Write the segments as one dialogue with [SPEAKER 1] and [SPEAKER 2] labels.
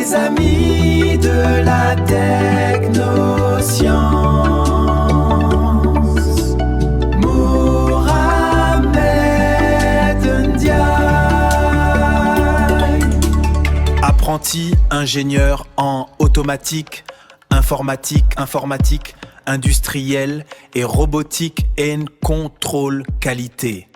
[SPEAKER 1] Les amis de la technoscience. Mohamed Ndiaye. Apprenti ingénieur en automatique, informatique, industriel et robotique et contrôle qualité.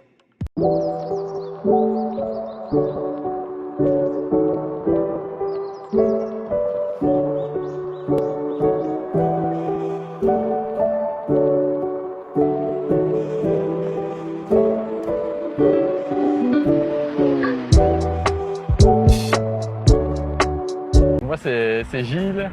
[SPEAKER 2] Moi c'est Gilles,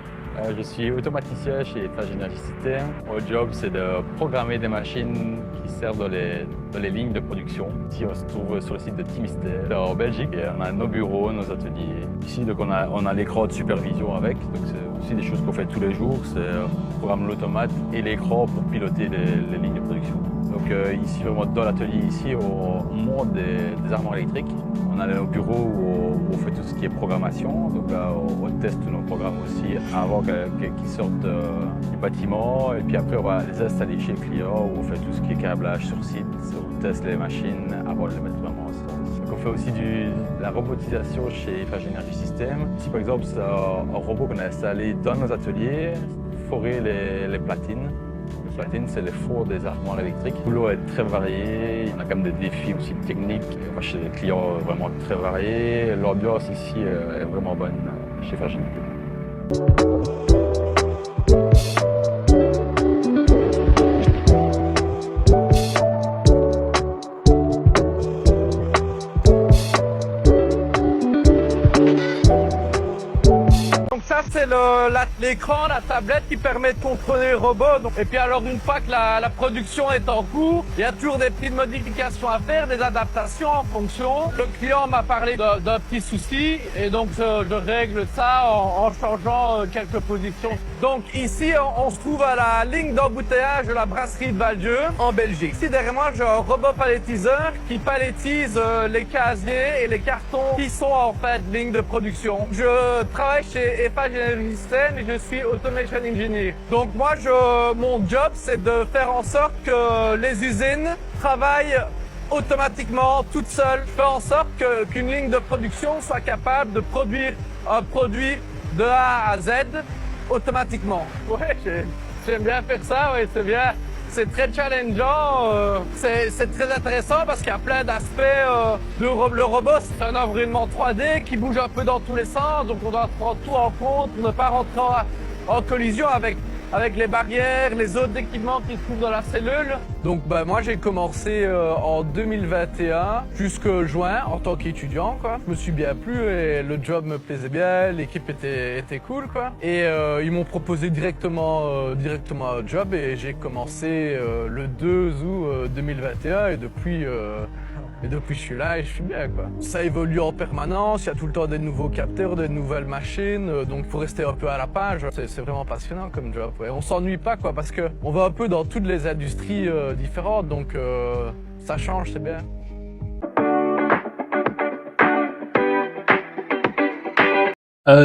[SPEAKER 2] je suis automaticien chez Eiffage Énergie Systèmes. Mon job c'est de programmer des machines qui servent dans les lignes de production. Ici on se trouve sur le site de Timister en Belgique et on a nos bureaux, nos ateliers. Ici donc on a l'écran de supervision avec, donc c'est aussi des choses qu'on fait tous les jours, c'est on programme l'automate et l'écran pour piloter les lignes de production. Donc ici vraiment dans l'atelier ici on monte des armoires électriques. On a nos bureaux où on fait tout ce qui est programmation. Donc là on teste tous nos programmes aussi avant qu'ils sortent du bâtiment. Et puis après on va les installer chez le client où on fait tout ce qui est câblage sur site. On teste les machines avant de les mettre vraiment en service. Donc on fait aussi de la robotisation chez Eiffage Énergie Systèmes. Ici par exemple c'est un robot qu'on a installé dans nos ateliers, forer les platines. Les platines, c'est les fours des armoires électriques. Le boulot est très varié, on a quand même des défis aussi techniques. On va chez des clients vraiment très variés. L'ambiance ici est vraiment bonne chez Eiffage Énergie.
[SPEAKER 3] Donc ça c'est l'écran, la tablette qui permet de contrôler le robot. Et puis alors une fois que la production est en cours, il y a toujours des petites modifications à faire, des adaptations en fonction. Le client m'a parlé d'un petit souci et donc je règle ça en changeant quelques positions. Donc ici on se trouve à la ligne d'embouteillage de la brasserie de Val-Dieu en Belgique. Ici derrière moi j'ai un robot palettiseur qui paletise les casiers et les cartons qui sont en fait ligne de production. Je travaille chez Eiffage Énergie Systèmes et je suis Automation Engineer. Donc moi, mon job, c'est de faire en sorte que les usines travaillent automatiquement, toutes seules. Je fais en sorte qu'une ligne de production soit capable de produire un produit de A à Z automatiquement. Ouais, j'aime bien faire ça, ouais, c'est bien. C'est très challengeant, c'est très intéressant parce qu'il y a plein d'aspects. Le robot, c'est un environnement 3D qui bouge un peu dans tous les sens, donc on doit prendre tout en compte pour ne pas rentrer en collision avec les barrières, les autres équipements qui se trouvent dans la cellule. Donc moi j'ai commencé en 2021 jusqu'au juin en tant qu'étudiant quoi. Je me suis bien plu et le job me plaisait bien, l'équipe était cool quoi. Et ils m'ont proposé directement un job et j'ai commencé le 2 août 2021 et depuis je suis là et je suis bien quoi. Ça évolue en permanence, il y a tout le temps des nouveaux capteurs, des nouvelles machines, donc il faut rester un peu à la page. C'est vraiment passionnant comme job. Ouais. On s'ennuie pas quoi parce que on va un peu dans toutes les industries différentes, donc ça change, c'est bien.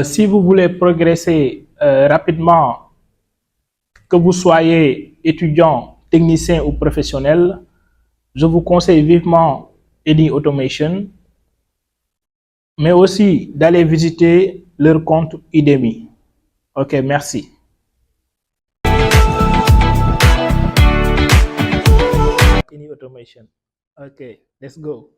[SPEAKER 4] Si vous voulez progresser rapidement, que vous soyez étudiant, technicien ou professionnel, je vous conseille vivement Eni Automation, mais aussi d'aller visiter leur compte Udemy. Ok, merci. Eni Automation. Ok, let's go.